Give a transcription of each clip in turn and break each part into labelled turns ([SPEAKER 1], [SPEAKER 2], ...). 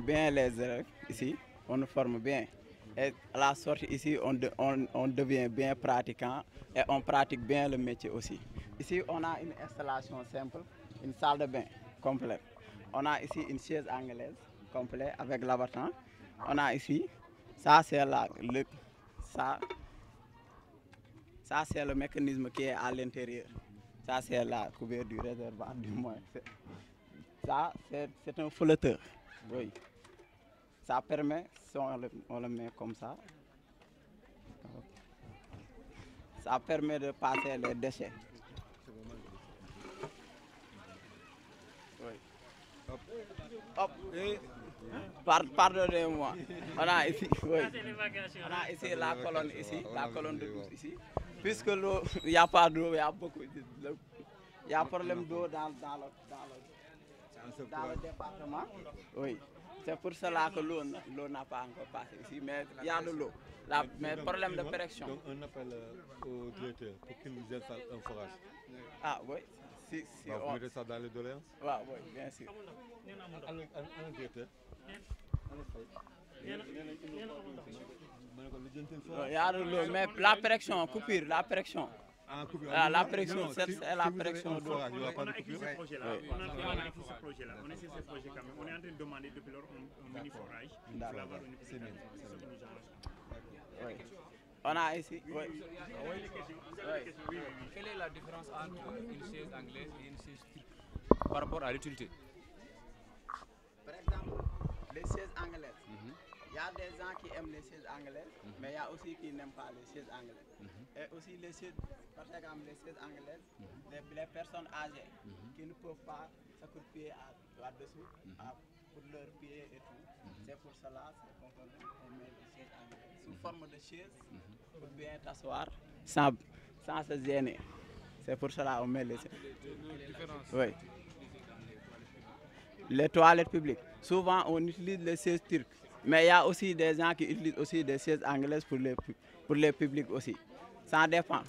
[SPEAKER 1] Bien les élèves ici, on nous forme bien. Et à la sortie ici, on devient bien pratiquant et on pratique bien le métier aussi. Ici, on a une installation simple, une salle de bain complète. On a ici une chaise anglaise complète avec l'abattant. On a ici, ça c'est c'est le mécanisme qui est à l'intérieur. Ça c'est la couverture du réservoir du moins. Ça c'est un flotteur. Oui. Ça permet, si on le met comme ça permet de passer les déchets. Oui. Hop. Hop. Pardonnez-moi. On a ici, oui. On a ici la colonne ici, la colonne de douche ici. Puisque l'eau, il n'y a pas d'eau, il y a beaucoup d'eau. Il y a problème d'eau dans le département. Oui. C'est pour cela que l'eau n'a pas encore passé ici, mais il y a de l'eau. Mais problème de pression.
[SPEAKER 2] Donc on appelle au directeur pour qu'il nous installe un forage.
[SPEAKER 1] Ah oui. Si
[SPEAKER 2] vous mettez ça dans les doléances?
[SPEAKER 1] Oui, bien sûr.
[SPEAKER 2] Un directeur.
[SPEAKER 1] Il y a de l'eau, mais la pression, coupure, la pression. La pression, c'est la pression d'eau.
[SPEAKER 3] On a écrit ce projet-là. On est sur ce projet quand même. On est en train de demander depuis lors un mini forage.
[SPEAKER 1] On a ici. Oui.
[SPEAKER 4] Quelle est la différence entre une chaise anglaise et une chaise turque par rapport à l'utilité?
[SPEAKER 1] Par exemple, les chaises anglaises. Il y a des gens qui aiment les chaises anglaises, mais il y a aussi qui n'aiment pas les chaises anglaises. Et aussi les chaises, par exemple les chaises anglaises, les personnes âgées qui ne peuvent pas s'accroupir là-dessous pour leurs pieds et tout. C'est pour cela qu'on met les chaises anglaises sous forme de chaise pour bien t'asseoir sans se gêner. C'est pour cela qu'on met les chaises. Oui. Les toilettes publiques. Souvent on utilise les chaises turques. Mais il y a aussi des gens qui utilisent aussi des chaises anglaises pour les publics aussi. Ça dépend.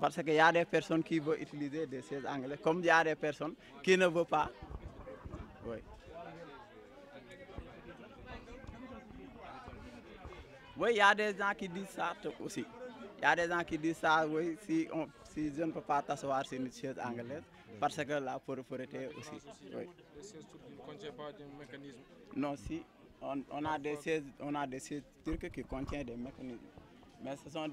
[SPEAKER 1] Parce qu'il y a des personnes qui veulent utiliser des chaises anglaises, comme il y a des personnes qui ne veulent pas. Oui. Oui, il y a des gens qui disent ça aussi. Il y a des gens qui disent ça, oui, si je ne peux pas t'asseoir sur une chaise anglaise, parce que la pauvreté aussi. Oui.
[SPEAKER 4] Les chaises turques ne contiennent pas de mécanisme?
[SPEAKER 1] Non, si. On a des chaises turques qui contiennent des mécanismes. Mais ce sont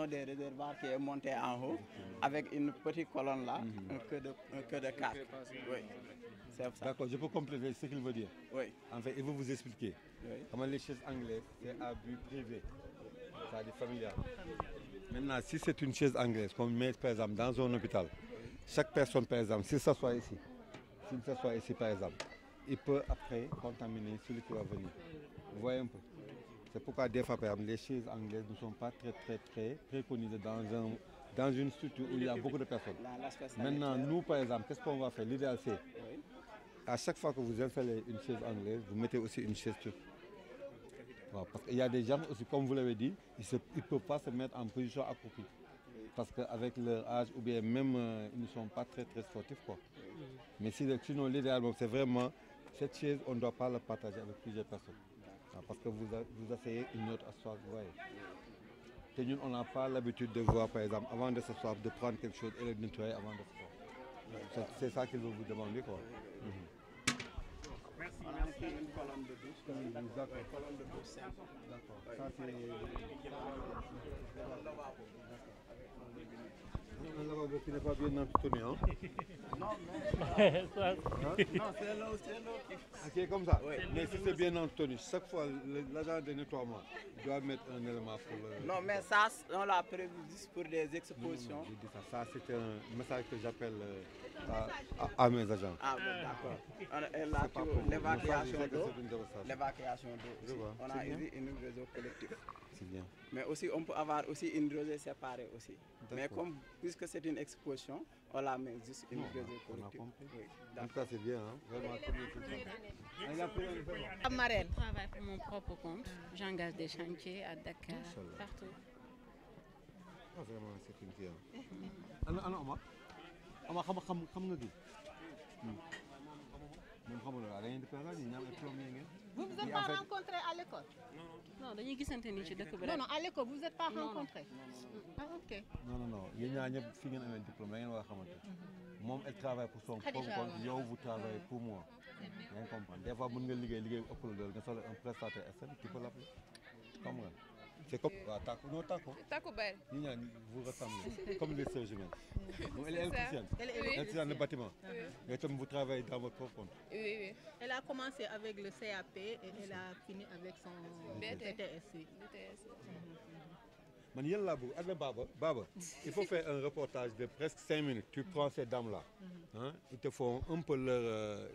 [SPEAKER 1] des réservoirs qui sont montés en haut avec une petite colonne là, un queue de casque. Oui.
[SPEAKER 2] D'accord, je peux compléter ce qu'il veut dire.
[SPEAKER 1] Oui.
[SPEAKER 2] En fait, il veut vous expliquer.
[SPEAKER 1] Oui.
[SPEAKER 2] Comment les chaises anglaises, c'est à but privé, c'est-à-dire familial. Maintenant, si c'est une chaise anglaise, comme met par exemple dans un hôpital, chaque personne par exemple, s'il s'assoit ici, par exemple, il peut après contaminer celui qui va venir. Vous voyez un peu? C'est pourquoi des fois, par exemple, les chaises anglaises ne sont pas très préconisées dans une structure où il y a beaucoup de personnes. Maintenant, nous, par exemple, qu'est-ce qu'on va faire? L'idéal, c'est à chaque fois que vous installez une chaise anglaise, vous mettez aussi une chaise turque. Voilà, parce qu'il y a des gens aussi, comme vous l'avez dit, ils ne peuvent pas se mettre en position accroupie. Parce qu'avec leur âge, ou bien même, ils ne sont pas très sportifs, quoi. Mais sinon, l'idéal, c'est vraiment, cette chaise, on ne doit pas la partager avec plusieurs personnes. Parce que vous asseyez une autre asseoir, vous voyez. Et nous, on n'a pas l'habitude de voir, par exemple, avant de s'asseoir, de prendre quelque chose et de nettoyer avant de s'asseoir. C'est ça qu'il veut vous demander, quoi.
[SPEAKER 3] Merci.
[SPEAKER 1] On a ici une colonne de douche.
[SPEAKER 2] D'accord.
[SPEAKER 1] Une colonne de douche simple.
[SPEAKER 2] D'accord. Ça, c'est... Un lavabo qui n'est pas bien entretenu, hein?
[SPEAKER 1] Non, mais
[SPEAKER 4] Ça,
[SPEAKER 1] non, c'est l'eau qui.
[SPEAKER 2] Ah, qui est comme ça?
[SPEAKER 1] Oui.
[SPEAKER 2] Mais si c'est bien entretenu, chaque fois, l'agent de nettoiement doit mettre un élément pour le...
[SPEAKER 1] Non, mais ça, on l'a prévu juste pour des expositions.
[SPEAKER 2] Je dis ça. Ça, c'est un message que j'appelle à mes agents.
[SPEAKER 1] Ah, bon, d'accord. Et là,
[SPEAKER 2] C'est pas pour vous.
[SPEAKER 1] l'évacuation
[SPEAKER 2] Je sais que
[SPEAKER 1] d'eau.
[SPEAKER 2] c'est une démonstration.
[SPEAKER 1] L'évacuation d'eau.
[SPEAKER 2] Je vois.
[SPEAKER 1] On a ici une réseau collectif.
[SPEAKER 2] C'est bien.
[SPEAKER 1] Mais aussi, on peut avoir aussi une rosée séparée aussi. Mais comme, puisque c'est une exposition, on la met juste une rosée
[SPEAKER 2] On a
[SPEAKER 1] collective.
[SPEAKER 2] compris.
[SPEAKER 1] Oui,
[SPEAKER 2] En
[SPEAKER 1] d'accord.
[SPEAKER 2] tout cas, c'est bien, hein? Vraiment, comme il faut. Il a pris un vraiment.
[SPEAKER 5] Marraine. Je travaille pour mon propre compte. J'engage des chantiers à Dakar, partout.
[SPEAKER 2] Ah, vraiment, c'est une vie, hein? Ana Omar. Omar, xam nga kii. Moom xamul la da ngeen di présenté ñi ñaam ay plombier ngeen.
[SPEAKER 6] Vous vous êtes pas rencontrés à l'école?
[SPEAKER 5] Non, dañuy gisante ni ci dëkk bi
[SPEAKER 6] Non,
[SPEAKER 5] rek.
[SPEAKER 6] non, à l'école, vous êtes pas rencontrés? Ah, ok.
[SPEAKER 2] Non. Yéen ñaar ñëpp fi ngeen amee diplôme da ngeen war a xamante. Moom elle travaille pour son propre compte, yow vous travaillez pour moi. Yaa ngi comprendre. Des fois mën nga liggéey bu ëpp la doole nga soxla un prestataire externe, tu peux l'appeler. Comme nga. C'est comme waaw Tako non Tako.
[SPEAKER 7] Taco Bell.
[SPEAKER 2] Ñi ñaar vous ressemblez comme des sœurs jumelles. Bon, elle est électricienne.
[SPEAKER 6] Elle est
[SPEAKER 2] Électricienne de bâtiment. Et toi vous travaillez dans votre propre compte.
[SPEAKER 7] Oui.
[SPEAKER 6] Elle a commencé avec le CAP et elle a fini avec son BTS. oui.
[SPEAKER 2] Man yéen laa bëgg ak Baba il faut faire un reportage de presque 5 minutes. Tu prends ces dames là, hein, ils te font un peu leur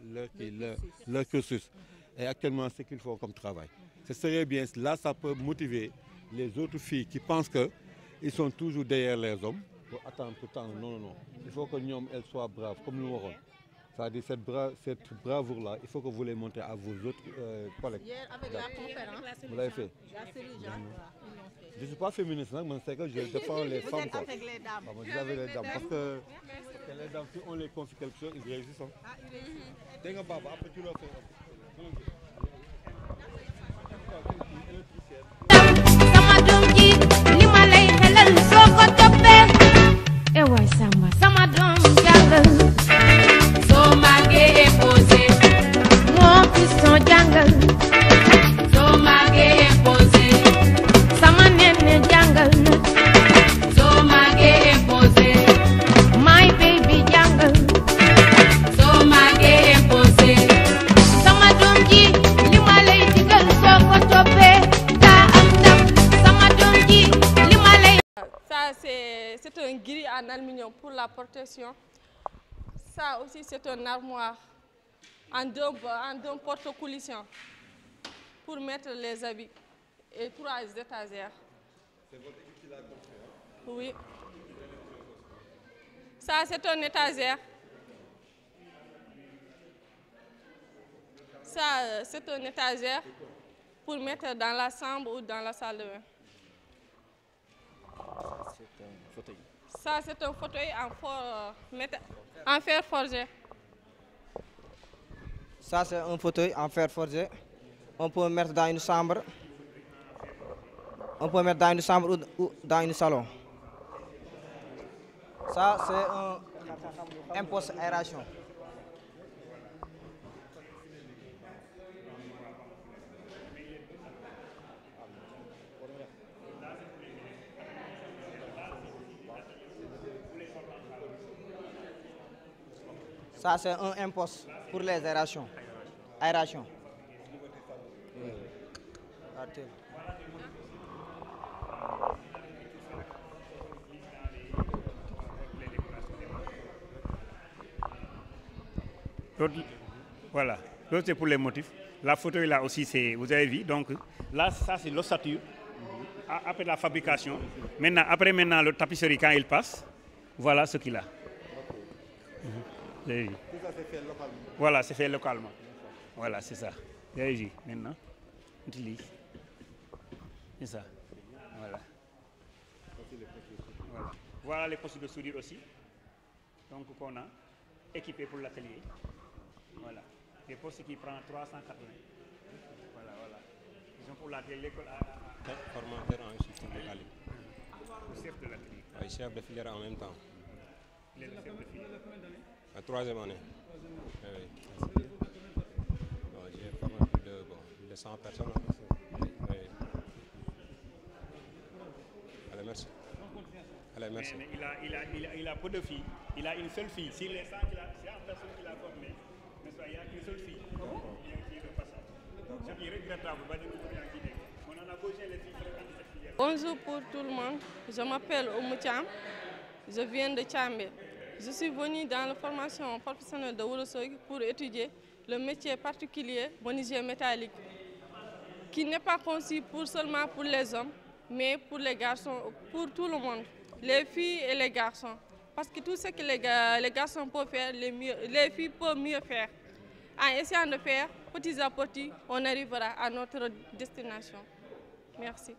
[SPEAKER 2] cursus et actuellement ce qu'ils font comme travail. Ce serait bien, là ça peut motiver les autres filles qui pensent que ils sont toujours derrière les hommes pour attendre tout le temps. Non. Il faut que ñoom elles soient braves comme nous waxoon. C'est-à-dire cette bravoure là, il faut que vous les montrez à vos autres collègues.
[SPEAKER 6] Hier, avec la conférence,
[SPEAKER 2] Vous l'avez fait.
[SPEAKER 6] la série Jean, voilà, ils l'ont fait.
[SPEAKER 2] Je ne suis pas féministe, mais c'est que je défends les
[SPEAKER 6] Vous
[SPEAKER 2] femmes.
[SPEAKER 6] êtes
[SPEAKER 2] Quoi.
[SPEAKER 6] avec les dames.
[SPEAKER 2] Ah, moi, je suis avec les dames parce que les dames, si on les confie quelque chose, ils réussissent. Hein.
[SPEAKER 6] Ah, il est
[SPEAKER 2] Dès que Baba, après tu leur fais.
[SPEAKER 8] sama doom ji li ma lay xelal soo ko toppee waay sama doom jàngal soo màggee imposé moo fiston jàngal soo màggee imposé sama nenne jàngal soo màggee imposé my baby jàngal soo màggee imposé sama doom ji li ma lay digal soo ko toppee
[SPEAKER 7] Ça, c'est un gris en aluminium pour la protection. Ça aussi, c'est un armoire en deux porte-coulissants pour mettre les habits et 3 étagères.
[SPEAKER 2] C'est votre équipe qui l'a construit, hein?
[SPEAKER 7] Oui. Ça, c'est un étagère. Ça, c'est un étagère pour mettre dans la chambre ou dans la salle de bain.
[SPEAKER 9] C'est un fauteuil.
[SPEAKER 7] Ça, c'est un fauteuil en fer forgé.
[SPEAKER 9] Ça, c'est un fauteuil en fer forgé. On peut mettre dans une chambre. On peut mettre dans une chambre ou dans un salon. Ça, c'est un poste aération. Ça, c'est un imposte pour les aérations. Aération. Oui.
[SPEAKER 3] Voilà, l'autre c'est pour les motifs. La photo là aussi, vous avez vu, donc là, ça c'est l'ossature. Après la fabrication. Après le tapisserie, quand il passe, voilà ce qu'il a. Vous avez vu.
[SPEAKER 2] Tout ça, c'est fait localement.
[SPEAKER 3] Voilà, c'est fait localement. Voilà, c'est ça. Vous avez vu, maintenant, on utilise. C'est ça. Voilà. Voilà les postes de soudure aussi. Donc, qu'on a équipé pour l'atelier. Voilà. Des postes qui prennent 380. Voilà. Ils sont pour l'atelier, l'école
[SPEAKER 10] Formateur en système de qualité.
[SPEAKER 3] Le chef de l'atelier.
[SPEAKER 10] Oui, chef de filière en même temps.
[SPEAKER 3] Il est le chef de filière.
[SPEAKER 10] La 3e année. Oui. Bon, j'ai formé plus de 100 personnes. Oui. Allez, merci. Allez, merci.
[SPEAKER 3] Mais il a peu de filles. Il a une seule fille. S'il est 100, c'est en personne qu'il a formé. Mais il n'y a qu'une seule fille. Il y a une fille de passage. Ce qui est regrettable. On en a besoin les filles fréquentes cette filière.
[SPEAKER 7] Bonjour pour tout le monde. Je m'appelle Oumou Thiam. Je viens de Tchambé. Je suis venue dans la formation professionnelle de Ourossogui pour étudier le métier particulier menuisier métallique, qui n'est pas conçu seulement pour les hommes, mais pour les garçons, pour tout le monde, les filles et les garçons. Parce que tout ce que les garçons peuvent faire, les filles peuvent mieux faire. En essayant de faire, petit à petit, on arrivera à notre destination. Merci.